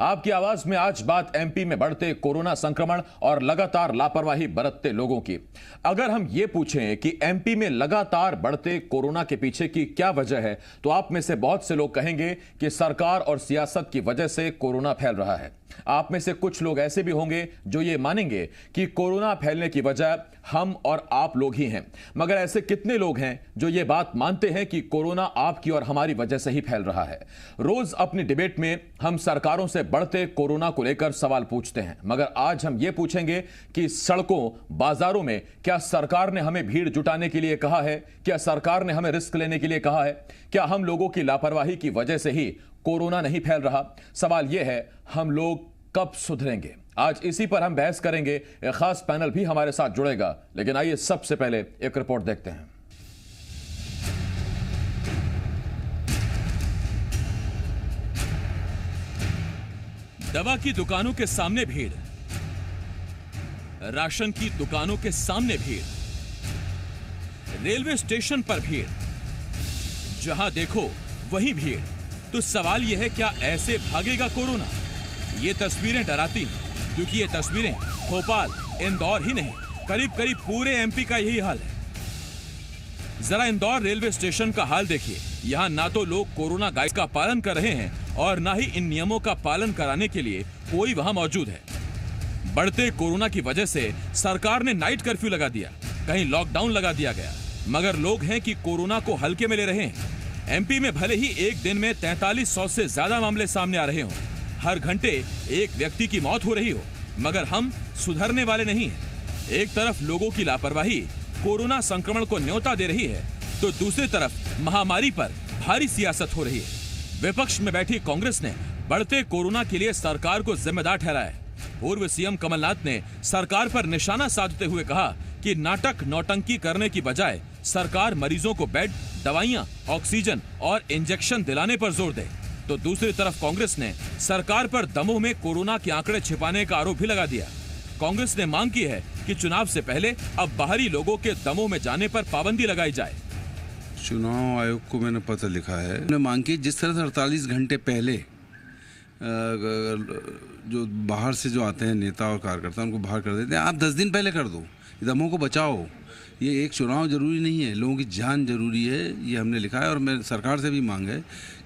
आपकी आवाज में आज बात एमपी में बढ़ते कोरोना संक्रमण और लगातार लापरवाही बरतते लोगों की। अगर हम ये पूछें कि एमपी में लगातार बढ़ते कोरोना के पीछे की क्या वजह है, तो आप में से बहुत से लोग कहेंगे कि सरकार और सियासत की वजह से कोरोना फैल रहा है। आप में से कुछ लोग ऐसे भी होंगे जो ये मानेंगे कि कोरोना फैलने की वजह हम और आप लोग ही हैं। मगर ऐसे कितने लोग हैं जो ये बात मानते हैं कि कोरोना आपकी और हमारी वजह से ही फैल रहा है? रोज अपनी डिबेट में हम सरकारों से बढ़ते कोरोना को लेकर सवाल पूछते हैं, मगर आज हम ये पूछेंगे कि सड़कों, बाजारों में क्या सरकार ने हमें भीड़ जुटाने के लिए कहा है? क्या सरकार ने हमें रिस्क लेने के लिए कहा है? क्या हम लोगों की लापरवाही की वजह से ही कोरोना नहीं फैल रहा? सवाल यह है, हम लोग कब सुधरेंगे? आज इसी पर हम बहस करेंगे। एक खास पैनल भी हमारे साथ जुड़ेगा, लेकिन आइए सबसे पहले एक रिपोर्ट देखते हैं। दवा की दुकानों के सामने भीड़, राशन की दुकानों के सामने भीड़, रेलवे स्टेशन पर भीड़, जहां देखो वहीं भीड़। तो सवाल यह है, क्या ऐसे भागेगा कोरोना? ये तस्वीरें डराती हैं, क्योंकि ये तस्वीरें भोपाल, इंदौर ही नहीं, करीब करीब पूरे एमपी का यही हाल है। जरा इंदौर रेलवे स्टेशन का हाल देखिए। यहाँ ना तो लोग कोरोना गाइड का पालन कर रहे हैं और ना ही इन नियमों का पालन कराने के लिए कोई वहां मौजूद है। बढ़ते कोरोना की वजह से सरकार ने नाइट कर्फ्यू लगा दिया, कहीं लॉकडाउन लगा दिया गया, मगर लोग हैं कि कोरोना को हल्के में ले रहे हैं। एमपी में भले ही एक दिन में 4300 से ज्यादा मामले सामने आ रहे हों, हर घंटे एक व्यक्ति की मौत हो रही हो, मगर हम सुधरने वाले नहीं हैं। एक तरफ लोगों की लापरवाही कोरोना संक्रमण को न्योता दे रही है, तो दूसरी तरफ महामारी पर भारी सियासत हो रही है। विपक्ष में बैठी कांग्रेस ने बढ़ते कोरोना के लिए सरकार को जिम्मेदार ठहराया है। पूर्व सीएम कमलनाथ ने सरकार पर निशाना साधते हुए कहा कि नाटक नौटंकी करने की बजाय सरकार मरीजों को बेड, दवाइयां, ऑक्सीजन और इंजेक्शन दिलाने पर जोर दे। तो दूसरी तरफ कांग्रेस ने सरकार पर दमोह में कोरोना के आंकड़े छिपाने का आरोप भी लगा दिया। कांग्रेस ने मांग की है कि चुनाव से पहले अब बाहरी लोगों के दमोह में जाने पर पाबंदी लगाई जाए। चुनाव आयोग को मैंने पत्र लिखा है, मैंने मांग की जिस तरह से 48 घंटे पहले जो बाहर से जो आते हैं नेता और कार्यकर्ता, उनको बाहर कर देते हैं, आप 10 दिन पहले कर दो, दमों को बचाओ। ये एक चुनाव जरूरी नहीं है, लोगों की जान जरूरी है, ये हमने लिखा है। और मैं सरकार से भी मांग है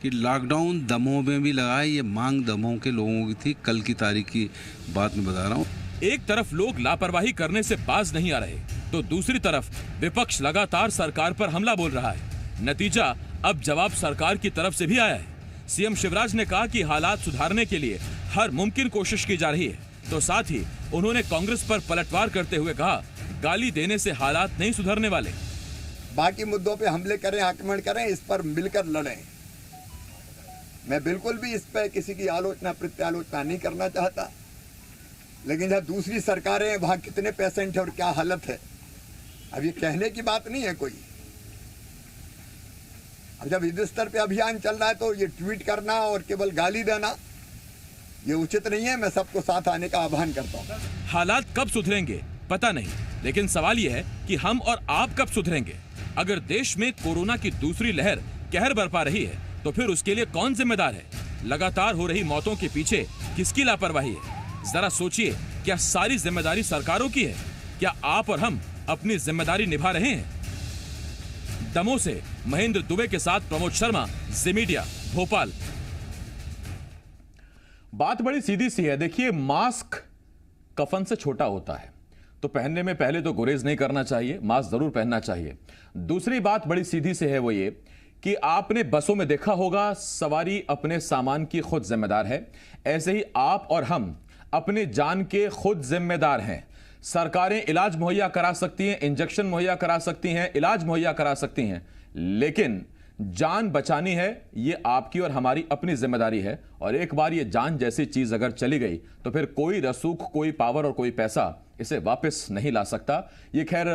कि लॉकडाउन दमों में भी लगाए। ये मांग दमों के लोगों की थी, कल की तारीख की बात मैं बता रहा हूँ। एक तरफ लोग लापरवाही करने से बाज नहीं आ रहे, तो दूसरी तरफ विपक्ष लगातार सरकार पर हमला बोल रहा है। नतीजा, अब जवाब सरकार की तरफ से भी आया है। सीएम शिवराज ने कहा कि हालात सुधारने के लिए हर मुमकिन कोशिश की जा रही है, तो साथ ही उन्होंने कांग्रेस पर पलटवार करते हुए कहा, गाली देने से हालात नहीं सुधरने वाले। बाकी मुद्दों पे हमले करें, आक्रमण करें, इस पर मिलकर लड़ें। मैं बिल्कुल भी इस पर किसी की आलोचना प्रत्यालोचना नहीं करना चाहता, लेकिन जहाँ दूसरी सरकारें हैं वहाँ कितने पेशेंट है और क्या हालत है, अब ये कहने की बात नहीं है कोई। अब जब युद्ध स्तर पे अभियान चल रहा है तो ये ट्वीट करना और केवल गाली देना ये उचित नहीं है। मैं सबको साथ आने का आह्वान करता हूँ। हालात कब सुधरेंगे पता नहीं, लेकिन सवाल यह है कि हम और आप कब सुधरेंगे। अगर देश में कोरोना की दूसरी लहर कहर बरपा रही है, तो फिर उसके लिए कौन जिम्मेदार है? लगातार हो रही मौतों के पीछे किसकी लापरवाही है? जरा सोचिए, क्या सारी जिम्मेदारी सरकारों की है? क्या आप और हम अपनी जिम्मेदारी निभा रहे हैं? दमोह से महेंद्र दुबे के साथ प्रमोद शर्मा, जी मीडिया, भोपाल। बात बड़ी सीधी सी है। देखिए, मास्क कफन से छोटा होता है, तो पहनने में पहले तो गुरेज नहीं करना चाहिए, मास्क जरूर पहनना चाहिए। दूसरी बात बड़ी सीधी से है, वो ये कि आपने बसों में देखा होगा, सवारी अपने सामान की खुद जिम्मेदार है। ऐसे ही आप और हम अपने जान के खुद जिम्मेदार हैं। सरकारें इलाज मुहैया करा सकती हैं, इंजेक्शन मुहैया करा सकती हैं, इलाज मुहैया करा सकती हैं, लेकिन जान बचानी है, ये आपकी और हमारी अपनी जिम्मेदारी है। और एक बार ये जान जैसी चीज अगर चली गई, तो फिर कोई रसूख, कोई पावर और कोई पैसा इसे वापस नहीं ला सकता। ये खैर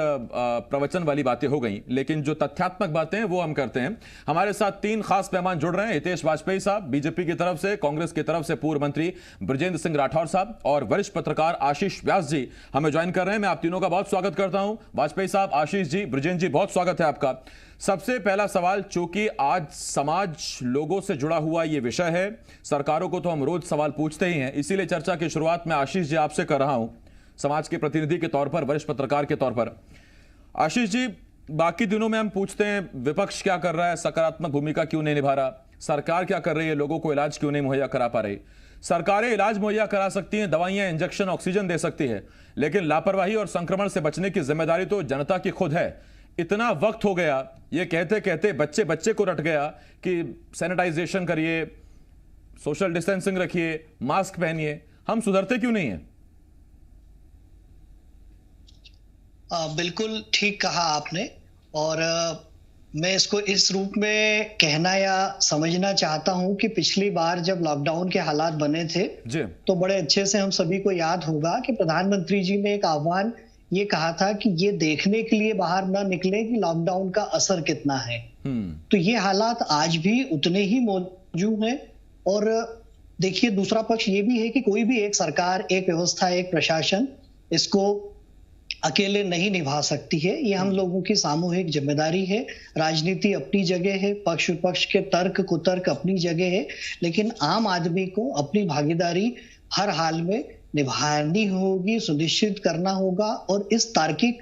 प्रवचन वाली बातें हो गई, लेकिन जो तथ्यात्मक बातें हैं वो हम करते हैं। हमारे साथ 3 खास मेहमान जुड़ रहे हैं। हितेश वाजपेयी साहब बीजेपी की तरफ से, कांग्रेस की तरफ से पूर्व मंत्री बृजेंद्र सिंह राठौर साहब और वरिष्ठ पत्रकार आशीष व्यास जी हमें ज्वाइन कर रहे हैं। मैं आप तीनों का बहुत स्वागत करता हूं। वाजपेयी साहब, आशीष जी, बृजेंद्र जी, बहुत स्वागत है आपका। सबसे पहला सवाल, चूंकि आज समाज लोगों से जुड़ा हुआ यह विषय है, सरकारों को तो हम रोज सवाल पूछते ही हैं, इसीलिए चर्चा की शुरुआत में आशीष जी आपसे कर रहा हूं, समाज के प्रतिनिधि के तौर पर, वरिष्ठ पत्रकार के तौर पर। आशीष जी, बाकी दिनों में हम पूछते हैं विपक्ष क्या कर रहा है, सकारात्मक भूमिका क्यों नहीं निभा रहा, सरकार क्या कर रही है, लोगों को इलाज क्यों नहीं मुहैया करा पा रही। सरकारें इलाज मुहैया करा सकती हैं, दवाइयां, इंजेक्शन, ऑक्सीजन दे सकती है, लेकिन लापरवाही और संक्रमण से बचने की जिम्मेदारी तो जनता की खुद है। इतना वक्त हो गया, ये कहते कहते बच्चे बच्चे को रट गया कि सैनिटाइजेशन करिए, सोशल डिस्टेंसिंग रखिए, मास्क पहनिए, हम सुधरते क्यों नहीं है? बिल्कुल ठीक कहा आपने, और मैं इसको इस रूप में कहना या समझना चाहता हूं कि पिछली बार जब लॉकडाउन के हालात बने थे जी, तो बड़े अच्छे से हम सभी को याद होगा कि प्रधानमंत्री जी ने एक आह्वान ये कहा था कि ये देखने के लिए बाहर ना निकले कि लॉकडाउन का असर कितना है। तो ये हालात आज भी उतने ही मौजूद हैं। और देखिए, दूसरा पक्ष ये भी है कि कोई भी एक सरकार, एक व्यवस्था, एक प्रशासन इसको अकेले नहीं निभा सकती है। ये हम लोगों की सामूहिक जिम्मेदारी है। राजनीति अपनी जगह है, पक्ष विपक्ष के तर्क कुतर्क अपनी जगह है, लेकिन आम आदमी को अपनी भागीदारी हर हाल में निभानी होगी, सुनिश्चित करना होगा, और इस तार्किक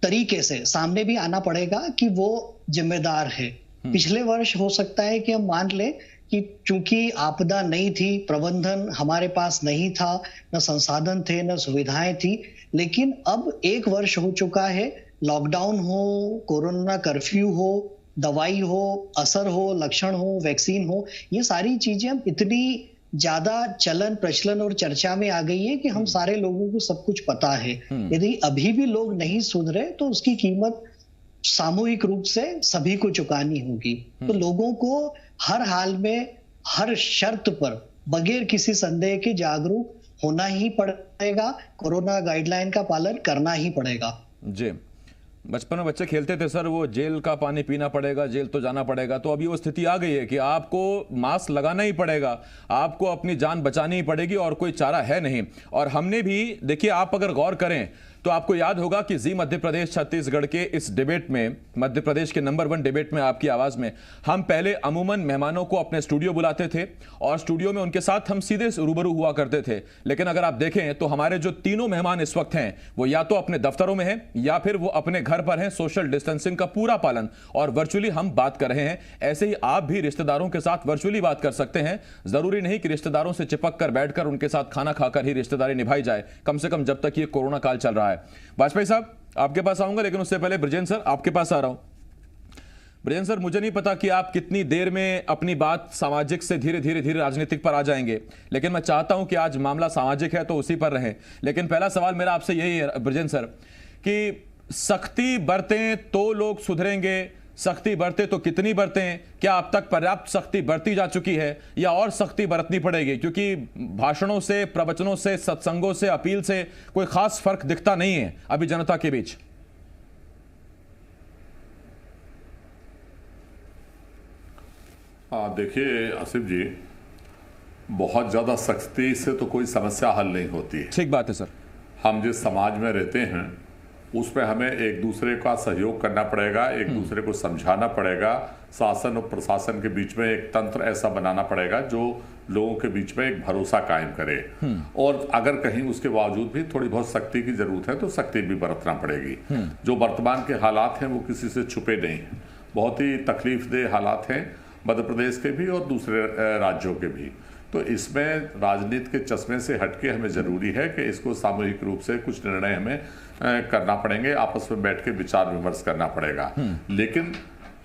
तरीके से सामने भी आना पड़ेगा कि वो जिम्मेदार है। पिछले वर्ष हो सकता है कि हम मान लें कि चूंकि आपदा नहीं थी, प्रबंधन हमारे पास नहीं था, न संसाधन थे, न सुविधाएं थी, लेकिन अब 1 वर्ष हो चुका है। लॉकडाउन हो, कोरोना कर्फ्यू हो, दवाई हो, असर हो, लक्षण हो, वैक्सीन हो, ये सारी चीजें अब इतनी ज्यादा चलन प्रचलन और चर्चा में आ गई है कि हम सारे लोगों को सब कुछ पता है। यदि अभी भी लोग नहीं सुधरे तो उसकी कीमत सामूहिक रूप से सभी को चुकानी होगी। तो लोगों को हर हाल में, हर शर्त पर, बगैर किसी संदेह के जागरूक होना ही पड़ेगा। कोरोना गाइडलाइन का पालन करना ही पड़ेगा। जी, बचपन में बच्चे खेलते थे सर, वो जेल का पानी पीना पड़ेगा, जेल तो जाना पड़ेगा, तो अभी वो स्थिति आ गई है कि आपको मास्क लगाना ही पड़ेगा, आपको अपनी जान बचानी ही पड़ेगी और कोई चारा है नहीं। और हमने भी, देखिए, आप अगर गौर करें तो आपको याद होगा कि जी मध्य प्रदेश छत्तीसगढ़ के इस डिबेट में, मध्य प्रदेश के नंबर 1 डिबेट में आपकी आवाज में, हम पहले अमूमन मेहमानों को अपने स्टूडियो बुलाते थे और स्टूडियो में उनके साथ हम सीधे रूबरू हुआ करते थे। लेकिन अगर आप देखें तो हमारे जो तीनों मेहमान इस वक्त हैं वो या तो अपने दफ्तरों में हैं या फिर वो अपने घर पर हैं, सोशल डिस्टेंसिंग का पूरा पालन, और वर्चुअली हम बात कर रहे हैं। ऐसे ही आप भी रिश्तेदारों के साथ वर्चुअली बात कर सकते हैं। जरूरी नहीं कि रिश्तेदारों से चिपक कर बैठकर उनके साथ खाना खाकर ही रिश्तेदारी निभाई जाए, कम से कम जब तक ये कोरोना काल चल रहा है। वाजपेयी साहब, आपके पास आऊंगा, लेकिन उससे पहले बृजेंद्र सर, आपके पास आ रहा हूं। बृजेंद्र सर, मुझे नहीं पता कि आप कितनी देर में अपनी बात सामाजिक से धीरे धीरे राजनीतिक पर आ जाएंगे, लेकिन मैं चाहता हूं कि आज मामला सामाजिक है तो उसी पर रहे। लेकिन पहला सवाल मेरा आपसे यही है बृजेंद्र सर, कि सख्ती बरतें तो लोग सुधरेंगे, सख्ती बरते तो कितनी बरतें? क्या अब तक पर्याप्त सख्ती बरती जा चुकी है या और सख्ती बरतनी पड़ेगी? क्योंकि भाषणों से, प्रवचनों से, सत्संगों से, अपील से कोई खास फर्क दिखता नहीं है अभी जनता के बीच। देखिए आसिफ जी, बहुत ज्यादा सख्ती से तो कोई समस्या हल नहीं होती है। ठीक बात है सर। हम जिस समाज में रहते हैं उसमें हमें एक दूसरे का सहयोग करना पड़ेगा, एक दूसरे को समझाना पड़ेगा, शासन और प्रशासन के बीच में एक तंत्र ऐसा बनाना पड़ेगा जो लोगों के बीच में एक भरोसा कायम करे। और अगर कहीं उसके बावजूद भी थोड़ी बहुत सख्ती की जरूरत है तो सख्ती भी बरतना पड़ेगी। जो वर्तमान के हालात हैं वो किसी से छुपे नहीं हैं, बहुत ही तकलीफदेह हालात हैं मध्य प्रदेश के भी और दूसरे राज्यों के भी। तो इसमें राजनीति के चश्मे से हटके हमें जरूरी है कि इसको सामूहिक रूप से कुछ निर्णय हमें करना पड़ेंगे, आपस में बैठ के विचार विमर्श करना पड़ेगा। लेकिन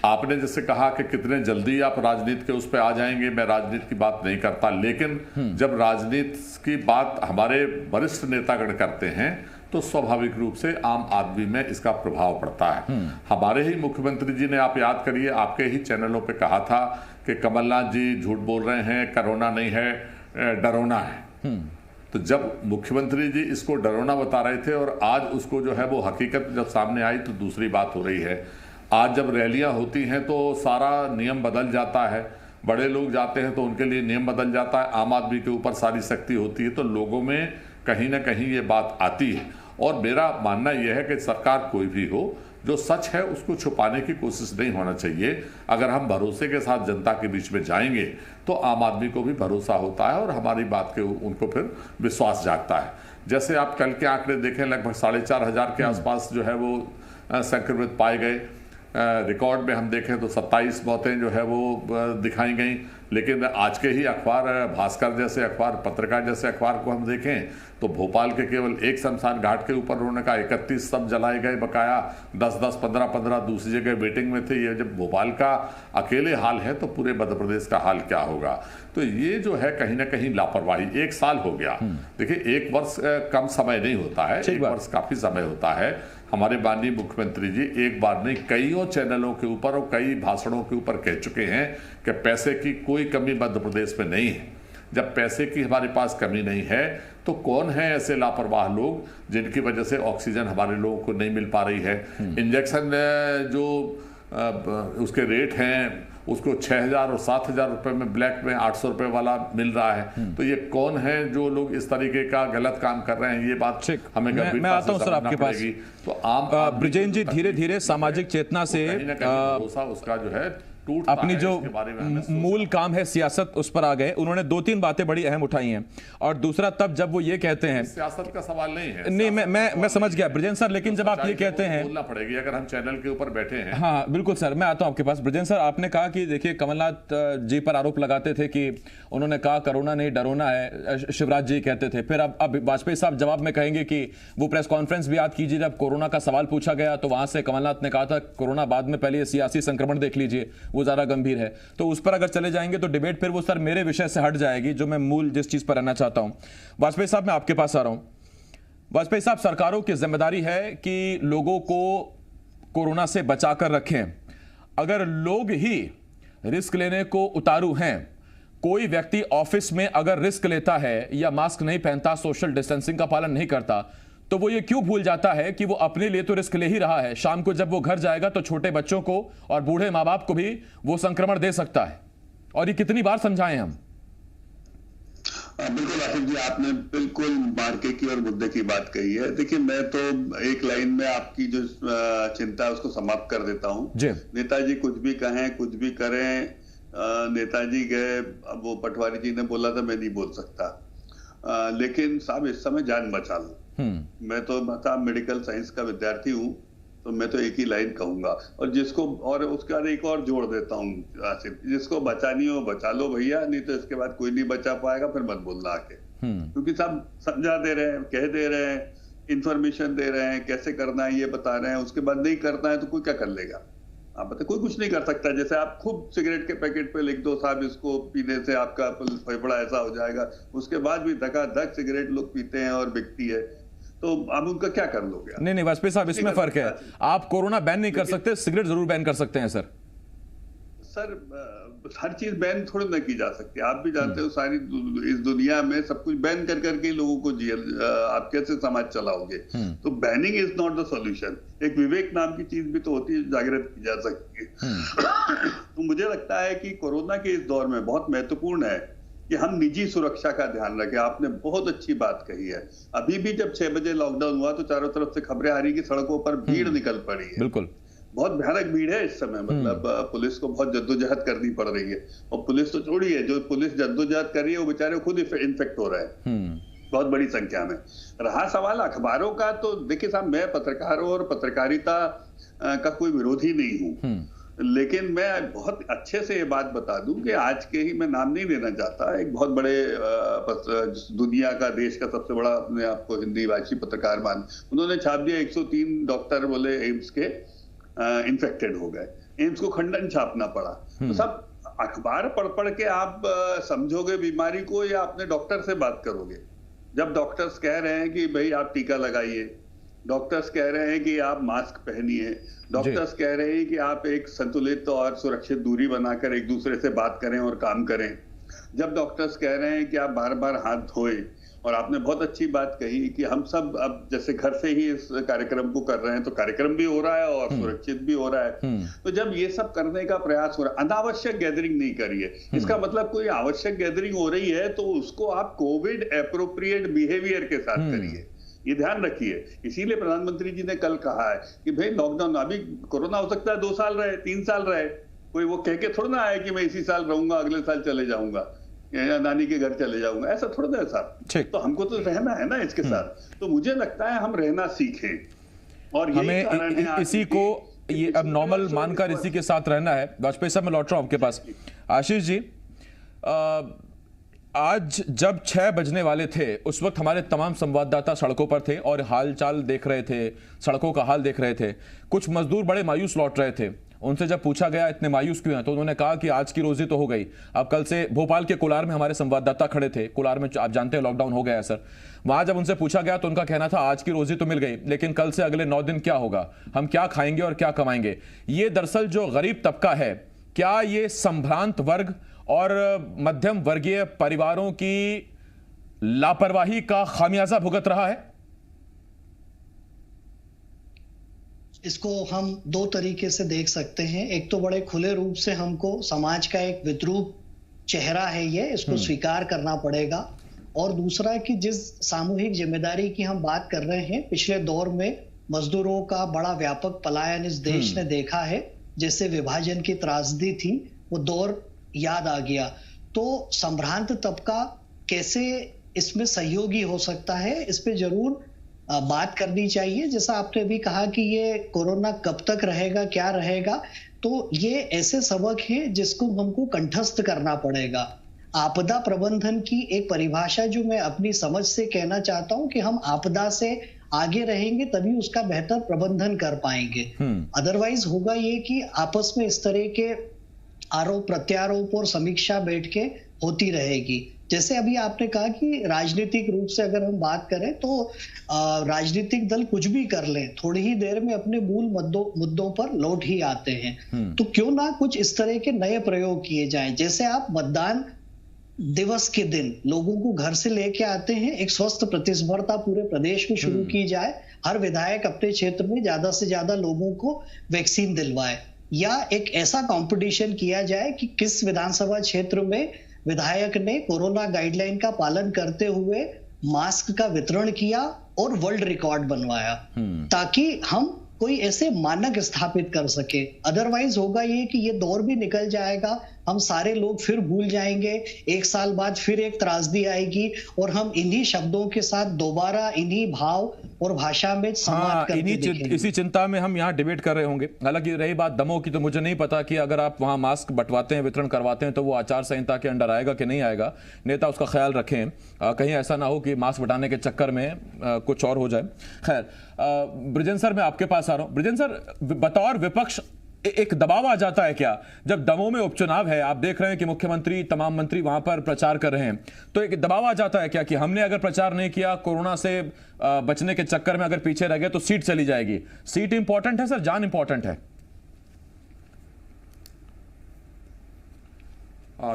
आपने जैसे कहा कि कितने जल्दी आप राजनीति के उस पर आ जाएंगे, मैं राजनीति की बात नहीं करता, लेकिन जब राजनीति की बात हमारे वरिष्ठ नेतागण करते हैं तो स्वाभाविक रूप से आम आदमी में इसका प्रभाव पड़ता है। हमारे ही मुख्यमंत्री जी ने, आप याद करिए, आपके ही चैनलों पे कहा था कि कमलनाथ जी झूठ बोल रहे हैं, कोरोना नहीं है, डरोना है। तो जब मुख्यमंत्री जी इसको डरावना बता रहे थे और आज उसको जो है वो हकीकत जब सामने आई तो दूसरी बात हो रही है। आज जब रैलियां होती हैं तो सारा नियम बदल जाता है, बड़े लोग जाते हैं तो उनके लिए नियम बदल जाता है, आम आदमी के ऊपर सारी सख्ती होती है, तो लोगों में कहीं ना कहीं ये बात आती है। और मेरा मानना यह है कि सरकार कोई भी हो, जो सच है उसको छुपाने की कोशिश नहीं होना चाहिए। अगर हम भरोसे के साथ जनता के बीच में जाएंगे तो आम आदमी को भी भरोसा होता है और हमारी बात के उनको फिर विश्वास जागता है। जैसे आप कल के आंकड़े देखें, लगभग 4,500 के आसपास जो है वो संक्रमित पाए गए। रिकॉर्ड में हम देखें तो 27 मौतें जो है वो दिखाई गई। लेकिन आज के ही अखबार भास्कर जैसे अखबार, पत्रकार जैसे अखबार को हम देखें तो भोपाल के केवल एक शमशान घाट के ऊपर उन्होंने कहा 31 सब जलाए गए, बकाया 10-10, 15-15 दूसरी जगह वेटिंग में थे। ये जब भोपाल का अकेले हाल है तो पूरे मध्य प्रदेश का हाल क्या होगा। तो ये जो है कहीं ना कहीं लापरवाही। 1 साल हो गया, देखिए 1 वर्ष कम समय नहीं होता है, 1 वर्ष काफी समय होता है। हमारे माननीय मुख्यमंत्री जी एक बार नहीं कईयों चैनलों के ऊपर और कई भाषणों के ऊपर कह चुके हैं कि पैसे की कोई कमी मध्य प्रदेश में नहीं है। जब पैसे की हमारे पास कमी नहीं है तो कौन है ऐसे लापरवाह लोग जिनकी वजह से ऑक्सीजन हमारे लोगों को नहीं मिल पा रही है। इंजेक्शन जो उसके रेट हैं उसको 6,000 और 7,000 रुपए में ब्लैक में 800 रुपए वाला मिल रहा है। तो ये कौन है जो लोग इस तरीके का गलत काम कर रहे हैं, ये बात हमें मैं आता हूं सर आपके पास। तो आम ब्रिजेन जी धीरे धीरे सामाजिक चेतना से भरोसा उसका जो है अपनी जो मूल काम है सियासत उस पर आ गए। उन्होंने 2-3 बातें बड़ी अहम उठाई हैं। और दूसरा तब जब वो ये कहते हैं, सियासत का सवाल नहीं है, नहीं मैं समझ गया ब्रिजेन सर, लेकिन जब आप ये कहते हैं बोलना पड़ेगी अगर हम चैनल के ऊपर बैठे हैं। हाँ बिल्कुल सर, मैं आता हूं आपके पास। ब्रिजेन सर, आपने कहा कि देखिए कमलनाथ जी पर आरोप लगाते थे कि उन्होंने कहा कोरोना नहीं डरोना है, शिवराज जी कहते थे। फिर अब वाजपेयी साहब जवाब में कहेंगे कि वो प्रेस कॉन्फ्रेंस भी याद कीजिए जब कोरोना का सवाल पूछा गया तो वहां से कमलनाथ ने कहा था कोरोना बाद में, पहले सियासी संक्रमण देख लीजिए, वो ज्यादा गंभीर है। तो उस पर अगर चले जाएंगे तो डिबेट फिर वो सर मेरे विषय से हट जाएगी, जो मैं मूल जिस चीज पर रहना चाहता हूं। वाजपेयी साहब, मैं आपके पास आ रहा हूं। वाजपेयी साहब, सरकारों की जिम्मेदारी है कि लोगों को कोरोना से बचाकर रखें। अगर लोग ही रिस्क लेने को उतारू हैं, कोई व्यक्ति ऑफिस में अगर रिस्क लेता है या मास्क नहीं पहनता, सोशल डिस्टेंसिंग का पालन नहीं करता, तो वो ये क्यों भूल जाता है कि वो अपने लिए तो रिस्क ले ही रहा है, शाम को जब वो घर जाएगा तो छोटे बच्चों को और बूढ़े माँ बाप को भी वो संक्रमण दे सकता है। और ये कितनी बार समझाएं हम। बिल्कुल आसिफ जी, आपने बिल्कुल मार्के की और मुद्दे की बात कही है। देखिए, मैं तो एक लाइन में आपकी जो चिंता है उसको समाप्त कर देता हूँ। नेताजी कुछ भी कहें, कुछ भी करें, नेताजी गए, अब वो पटवारी जी ने बोला था मैं नहीं बोल सकता, लेकिन साहब इस समय जान बचा लो। मैं तो मेडिकल साइंस का विद्यार्थी हूँ, तो मैं तो एक ही लाइन कहूंगा। और जिसको, और उसके बाद एक और जोड़ देता हूँ आसिफ, जिसको बचानी हो बचा लो भैया, नहीं तो इसके बाद कोई नहीं बचा पाएगा, फिर मत बोलना आके। क्योंकि सब समझा दे रहे हैं, कह दे रहे हैं, इंफॉर्मेशन दे रहे हैं, कैसे करना है ये बता रहे हैं, उसके बाद नहीं करना है तो कोई क्या कर लेगा। आप बताए, कोई कुछ नहीं कर सकता। जैसे आप खूब सिगरेट के पैकेट पे लिख दो साहब इसको पीने से आपका फेफड़ा ऐसा हो जाएगा, उसके बाद भी धकाधक सिगरेट लोग पीते हैं और बिकती है, तो आप उनका क्या कर लोगे? नहीं वाजपेयी साहब, इसमें फर्क है। आप कोरोना बैन नहीं कर सकते, सिगरेट जरूर बैन कर सकते हैं सर। हर चीज बैन थोड़ी ना की जा सकती। आप भी जानते हो सारी इस दुनिया में सब कुछ बैन कर करके लोगों को आप कैसे समाज चलाओगे? तो banning is not the solution. एक विवेक नाम की चीज भी तो होती है, जागृत की जा सकती है। तो मुझे लगता है कि कोरोना के इस दौर में बहुत महत्वपूर्ण है कि हम निजी सुरक्षा का ध्यान रखें। आपने बहुत अच्छी बात कही है। अभी भी जब 6 बजे लॉकडाउन हुआ तो चारों तरफ से खबरें आ रही कि सड़कों पर भीड़ निकल पड़ी है। बिल्कुल, बहुत भयानक भीड़ है इस समय। मतलब पुलिस को बहुत जद्दोजहद करनी पड़ रही है, और पुलिस तो छोड़िए, जो पुलिस जद्दोजहद कर रही है वो बेचारे खुद इन्फेक्ट हो रहे हैं बहुत बड़ी संख्या में। रहा सवाल अखबारों का, तो देखिए साहब, मैं पत्रकारों और पत्रकारिता का कोई विरोधी नहीं हूँ, लेकिन मैं बहुत अच्छे से ये बात बता दूं कि आज के ही, मैं नाम नहीं लेना चाहता, एक बहुत बड़े दुनिया का, देश का सबसे बड़ा अपने आपको हिंदी भाषी पत्रकार उन्होंने छाप दिया 103 डॉक्टर बोले एम्स के इन्फेक्टेड हो गए। एम्स को खंडन छापना पड़ा। तो सब अखबार पढ़ के आप समझोगे बीमारी को या अपने डॉक्टर से बात करोगे? जब डॉक्टर्स कह रहे हैं कि भाई आप टीका लगाइए, डॉक्टर्स कह रहे हैं कि आप मास्क पहनिए, डॉक्टर्स कह रहे हैं कि आप एक संतुलित और सुरक्षित दूरी बनाकर एक दूसरे से बात करें और काम करें, जब डॉक्टर्स कह रहे हैं कि आप बार बार हाथ धोए, और आपने बहुत अच्छी बात कही कि हम सब अब जैसे घर से ही इस कार्यक्रम को कर रहे हैं, तो कार्यक्रम भी हो रहा है और सुरक्षित भी हो रहा है। तो जब ये सब करने का प्रयास हो रहा है, अनावश्यक गैदरिंग नहीं करिए। इसका मतलब कोई आवश्यक गैदरिंग हो रही है तो उसको आप कोविड एप्रोप्रिएट बिहेवियर के साथ करिए, ये ध्यान रखिए। इसीलिए प्रधानमंत्री जी ने कल कहा है कि भाई लॉकडाउन, अभी कोरोना हो सकता है 2 साल रहे, 3 साल रहे, कोई वो कह के थोड़ा ना आए कि मैं इसी साल रहूंगा, अगले साल चले जाऊंगा या नानी के घर चले जाऊंगा, ऐसा थोड़ा ना है साहब। तो हमको तो रहना है ना इसके साथ। तो मुझे लगता है हम रहना सीखें, और हमें इसी को ये अब नॉर्मल मानकर इसी के साथ रहना है। वाजपेयी साहब, मैं लौट रहा हूं आपके पास। आशीष जी, आज जब 6 बजने वाले थे उस वक्त हमारे तमाम संवाददाता सड़कों पर थे और हालचाल देख रहे थे, सड़कों का हाल देख रहे थे। कुछ मजदूर बड़े मायूस लौट रहे थे। उनसे जब पूछा गया इतने मायूस क्यों हैं, तो उन्होंने कहा कि आज की रोजी तो हो गई। अब कल से भोपाल के कुलार में हमारे संवाददाता खड़े थे, कुलार में आप जानते हैं लॉकडाउन हो गया है सर। वहां जब उनसे पूछा गया तो उनका कहना था आज की रोजी तो मिल गई, लेकिन कल से अगले 9 दिन क्या होगा, हम क्या खाएंगे और क्या कमाएंगे। ये दरअसल जो गरीब तबका है, क्या ये संभ्रांत वर्ग और मध्यम वर्गीय परिवारों की लापरवाही का खामियाजा भुगत रहा है? इसको हम 2 तरीके से देख सकते हैं। एक तो बड़े खुले रूप से हमको समाज का एक विद्रूप चेहरा है ये, इसको स्वीकार करना पड़ेगा। और दूसरा कि जिस सामूहिक जिम्मेदारी की हम बात कर रहे हैं, पिछले दौर में मजदूरों का बड़ा व्यापक पलायन इस देश ने देखा है। जैसे विभाजन की त्रासदी थी, वो दौर याद आ गया। तो संभ्रांत तबका कैसे इसमें सहयोगी हो सकता है, इस पे जरूर बात करनी चाहिए। जैसा आपने भी कहा कि ये कोरोना कब तक रहेगा, क्या रहेगा, तो ये ऐसे सबक हैं जिसको हमको कंठस्थ करना पड़ेगा। आपदा प्रबंधन की एक परिभाषा जो मैं अपनी समझ से कहना चाहता हूं कि हम आपदा से आगे रहेंगे तभी उसका बेहतर प्रबंधन कर पाएंगे। अदरवाइज होगा ये कि आपस में इस तरह के आरोप प्रत्यारोप और समीक्षा बैठ के होती रहेगी। जैसे अभी आपने कहा कि राजनीतिक रूप से अगर हम बात करें तो राजनीतिक दल कुछ भी कर लें, थोड़ी ही देर में अपने मूल मुद्दों पर लौट ही आते हैं। तो क्यों ना कुछ इस तरह के नए प्रयोग किए जाएं। जैसे आप मतदान दिवस के दिन लोगों को घर से लेके आते हैं, एक स्वस्थ प्रतिस्पर्धा पूरे प्रदेश में शुरू की जाए। हर विधायक अपने क्षेत्र में ज्यादा से ज्यादा लोगों को वैक्सीन दिलवाए, या एक ऐसा कंपटीशन किया जाए कि किस विधानसभा क्षेत्र में विधायक ने कोरोना गाइडलाइन का पालन करते हुए मास्क का वितरण किया और वर्ल्ड रिकॉर्ड बनवाया, ताकि हम कोई ऐसे मानक स्थापित कर सके। अदरवाइज होगा ये कि ये दौर भी निकल जाएगा, हम सारे लोग फिर भूल जाएंगे, 1 साल बाद फिर एक त्रासदी आएगी और हम इन्हीं शब्दों के साथ दोबारा इन्हीं भाव और भाषा में संवाद करते दिखेंगे। इसी चिंता में हम यहाँ डिबेट कर रहे होंगे। हालांकि रही बात दमों की, तो मुझे नहीं पता कि अगर आप वहाँ मास्क बंटवाते हैं, वितरण करवाते हैं, तो वो आचार संहिता के अंडर आएगा कि नहीं आएगा। नेता उसका ख्याल रखें, कहीं ऐसा ना हो कि मास्क बटाने के चक्कर में कुछ और हो जाए। खैर, ब्रिजेन सर मैं आपके पास आ रहा हूँ। ब्रिजेन सर, बतौर विपक्ष एक दबाव आ जाता है क्या जब दमों में उपचुनाव है? आप देख रहे हैं कि मुख्यमंत्री, तमाम मंत्री वहां पर प्रचार कर रहे हैं, तो एक दबाव आ जाता है क्या कि हमने अगर प्रचार नहीं किया, कोरोना से बचने के चक्कर में अगर पीछे रह गए तो सीट चली जाएगी? सीट इंपॉर्टेंट है सर, जान इंपॉर्टेंट है?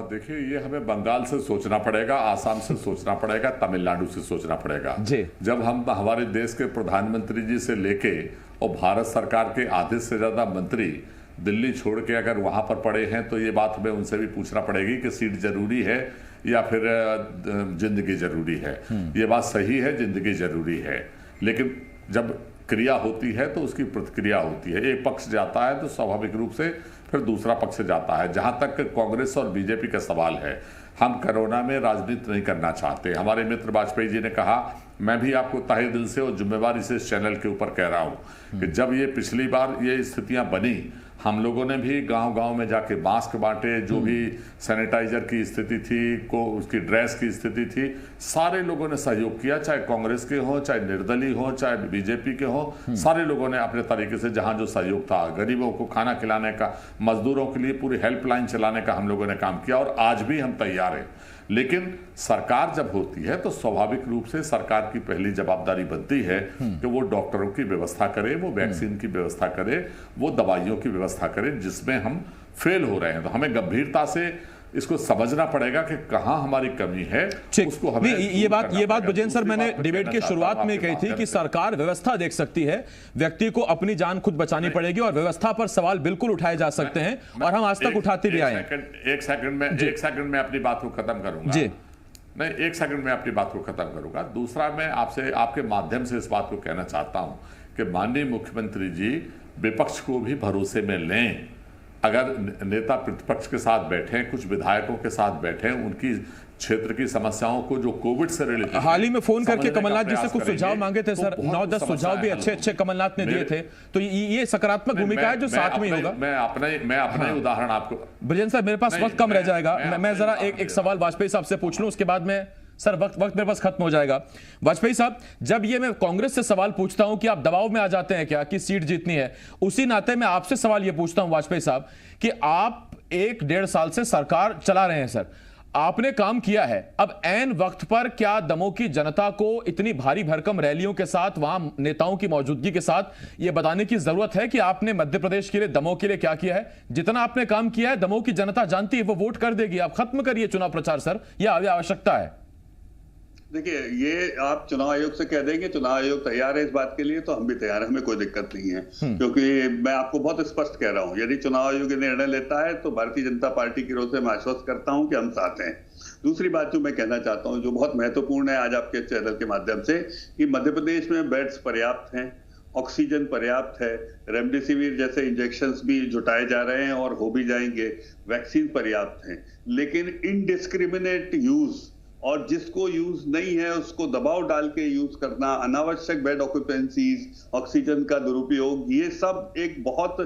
देखिए, ये हमें बंगाल से सोचना पड़ेगा, आसाम से सोचना पड़ेगा, तमिलनाडु से सोचना पड़ेगा। जब हम हमारे देश के प्रधानमंत्री जी से लेके और भारत सरकार के आधे से ज्यादा मंत्री दिल्ली छोड़ के अगर वहां पर पड़े हैं, तो ये बात हमें उनसे भी पूछना पड़ेगी कि सीट जरूरी है या फिर जिंदगी जरूरी है। ये बात सही है, जिंदगी जरूरी है, लेकिन जब क्रिया होती है तो उसकी प्रतिक्रिया होती है। एक पक्ष जाता है तो स्वाभाविक रूप से फिर दूसरा पक्ष जाता है। जहां तक कांग्रेस और बीजेपी का सवाल है, हम कोरोना में राजनीति नहीं करना चाहते। हमारे मित्र वाजपेयी जी ने कहा, मैं भी आपको तहे दिल से और जिम्मेवारी से इस चैनल के ऊपर कह रहा हूं कि जब ये पिछली बार ये स्थितियां बनी, हम लोगों ने भी गांव-गांव में जाके मास्क बांटे, जो भी सैनिटाइजर की स्थिति थी, को उसकी ड्रेस की स्थिति थी, सारे लोगों ने सहयोग किया, चाहे कांग्रेस के हो, चाहे निर्दलीय हो, चाहे बीजेपी के हो, सारे लोगों ने अपने तरीके से जहां जो सहयोग था, गरीबों को खाना खिलाने का, मजदूरों के लिए पूरी हेल्पलाइन चलाने का हम लोगों ने काम किया, और आज भी हम तैयार हैं। लेकिन सरकार जब होती है तो स्वाभाविक रूप से सरकार की पहली जवाबदारी बनती है कि वो डॉक्टरों की व्यवस्था करे, वो वैक्सीन की व्यवस्था करे, वो दवाइयों की व्यवस्था करे, जिसमें हम फेल हो रहे हैं। तो हमें गंभीरता से इसको समझना पड़ेगा कि कहां हमारी कमी है, उसको हमें ये बात ब्रजेंद्र सर मैंने डिबेट की शुरुआत में कही थी कि सरकार व्यवस्था देख सकती है, व्यक्ति को अपनी जान खुद बचानी पड़ेगी और व्यवस्था पर सवाल बिल्कुल उठाए जा सकते हैं और हम आज तक उठाते भी आए हैं। एक सेकंड में अपनी बात को खत्म करूंगा जी। नहीं, एक सेकंड में अपनी बात को खत्म करूंगा। दूसरा, मैं आपसे आपके माध्यम से इस बात को कहना चाहता हूं कि माननीय मुख्यमंत्री जी विपक्ष को भी भरोसे में लें। अगर नेता प्रतिपक्ष के साथ बैठे, कुछ विधायकों के साथ बैठे, उनकी क्षेत्र की समस्याओं को जो कोविड से रिलेटेड, हाल ही में फोन करके कमलनाथ जी से कुछ सुझाव मांगे थे सर, 9-10 सुझाव भी अच्छे कमलनाथ ने दिए थे, तो ये सकारात्मक भूमिका है जो साथ में होगा। मैं अपना ही उदाहरण आपको, ब्रजेंद्र सर मेरे पास वक्त कम रह जाएगा, मैं जरा एक सवाल वाजपेयी साहब से पूछ लूं, उसके बाद में सर वक्त मेरे पास खत्म हो जाएगा। वाजपेयी साहब, जब ये मैं कांग्रेस से सवाल पूछता हूं कि आप दबाव में आ जाते हैं क्या कि सीट जीतनी है, उसी नाते मैं आपसे सवाल ये पूछता हूं वाजपेयी साहब कि आप 1-1.5 साल से सरकार चला रहे हैं सर, आपने काम किया है, अब ऐन वक्त पर क्या दमोह की जनता को इतनी भारी भरकम रैलियों के साथ, वहां नेताओं की मौजूदगी के साथ ये बताने की जरूरत है कि आपने मध्य प्रदेश के लिए, दमोह के लिए क्या किया है? जितना आपने काम किया है दमोह की जनता जानती है, वो वोट कर देगी। आप खत्म करिए चुनाव प्रचार सर, यह आवश्यकता है। देखिए, ये आप चुनाव आयोग से कह देंगे, चुनाव आयोग तैयार है इस बात के लिए, तो हम भी तैयार हैं, हमें कोई दिक्कत नहीं है। क्योंकि मैं आपको बहुत स्पष्ट कह रहा हूं, यदि चुनाव आयोग निर्णय लेता है तो भारतीय जनता पार्टी की ओर से मैं आश्वस्त करता हूं कि हम साथ हैं। दूसरी बात जो मैं कहना चाहता हूं, जो बहुत महत्वपूर्ण है आज आपके चैनल के माध्यम से, कि मध्य प्रदेश में बेड्स पर्याप्त हैं, ऑक्सीजन पर्याप्त है, रेमडेसिविर जैसे इंजेक्शंस भी जुटाए जा रहे हैं और हो भी जाएंगे, वैक्सीन पर्याप्त हैं, लेकिन इनडिस्क्रिमिनेट यूज और जिसको यूज नहीं है उसको दबाव डाल के यूज करना, अनावश्यक बेड ऑक्यूपेंसीज, ऑक्सीजन का दुरुपयोग, ये सब एक बहुत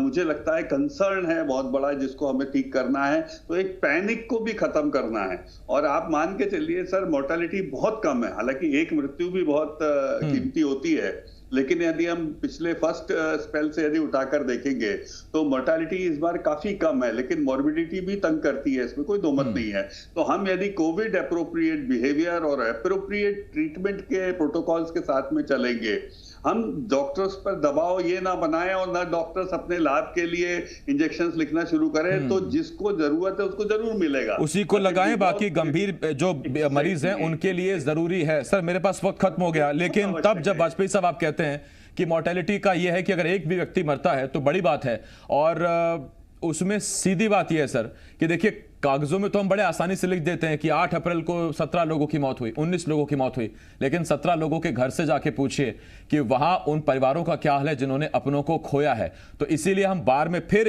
मुझे लगता है कंसर्न है बहुत बड़ा, जिसको हमें ठीक करना है। तो एक पैनिक को भी खत्म करना है। और आप मान के चलिए सर, मोर्टेलिटी बहुत कम है, हालांकि एक मृत्यु भी बहुत कीमती होती है, लेकिन यदि हम पिछले फर्स्ट स्पेल से यदि उठाकर देखेंगे तो मोर्टेलिटी इस बार काफी कम है, लेकिन मॉर्बिडिटी भी तंग करती है, इसमें कोई दो मत नहीं है। तो हम यदि कोविड एप्रोप्रिएट बिहेवियर और एप्रोप्रिएट ट्रीटमेंट के प्रोटोकॉल्स के साथ में चलेंगे, हम डॉक्टर्स पर दबाव ये ना बनाएं और ना डॉक्टर्स अपने लाभ के लिए इंजेक्शंस लिखना शुरू करें, तो जिसको जरूरत है उसको जरूर मिलेगा, उसी को लगाएं। बाकी गंभीर जो मरीज हैं उनके लिए जरूरी है। सर मेरे पास वक्त खत्म हो गया, लेकिन तब जब वाजपेयी साहब आप कहते हैं कि मोर्टेलिटी का यह है कि अगर एक भी व्यक्ति मरता है तो बड़ी बात है, और उसमें सीधी बात यह है सर कि देखिए, कागजों में तो हम बड़े आसानी से लिख देते हैं कि 8 अप्रैल को 17 लोगों की मौत हुई, 19 लोगों की मौत हुई, लेकिन 17 लोगों के घर से जाके पूछिए कि वहां उन परिवारों का क्या हाल है जिन्होंने अपनों को खोया है। तो इसीलिए हम बार में फिर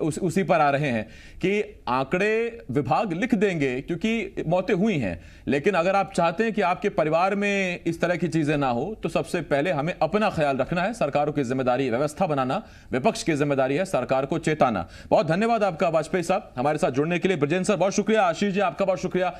उसी पर आ रहे हैं कि आंकड़े विभाग लिख देंगे क्योंकि मौतें हुई हैं, लेकिन अगर आप चाहते हैं कि आपके परिवार में इस तरह की चीजें ना हो तो सबसे पहले हमें अपना ख्याल रखना है। सरकारों की जिम्मेदारी व्यवस्था बनाना, विपक्ष की जिम्मेदारी है सरकार को चेताना। बहुत धन्यवाद आपका वाजपेयी साहब, हमारे साथ जुड़ने के लिए। ब्रजेंद्र सर बहुत शुक्रिया, आशीष जी आपका बहुत शुक्रिया।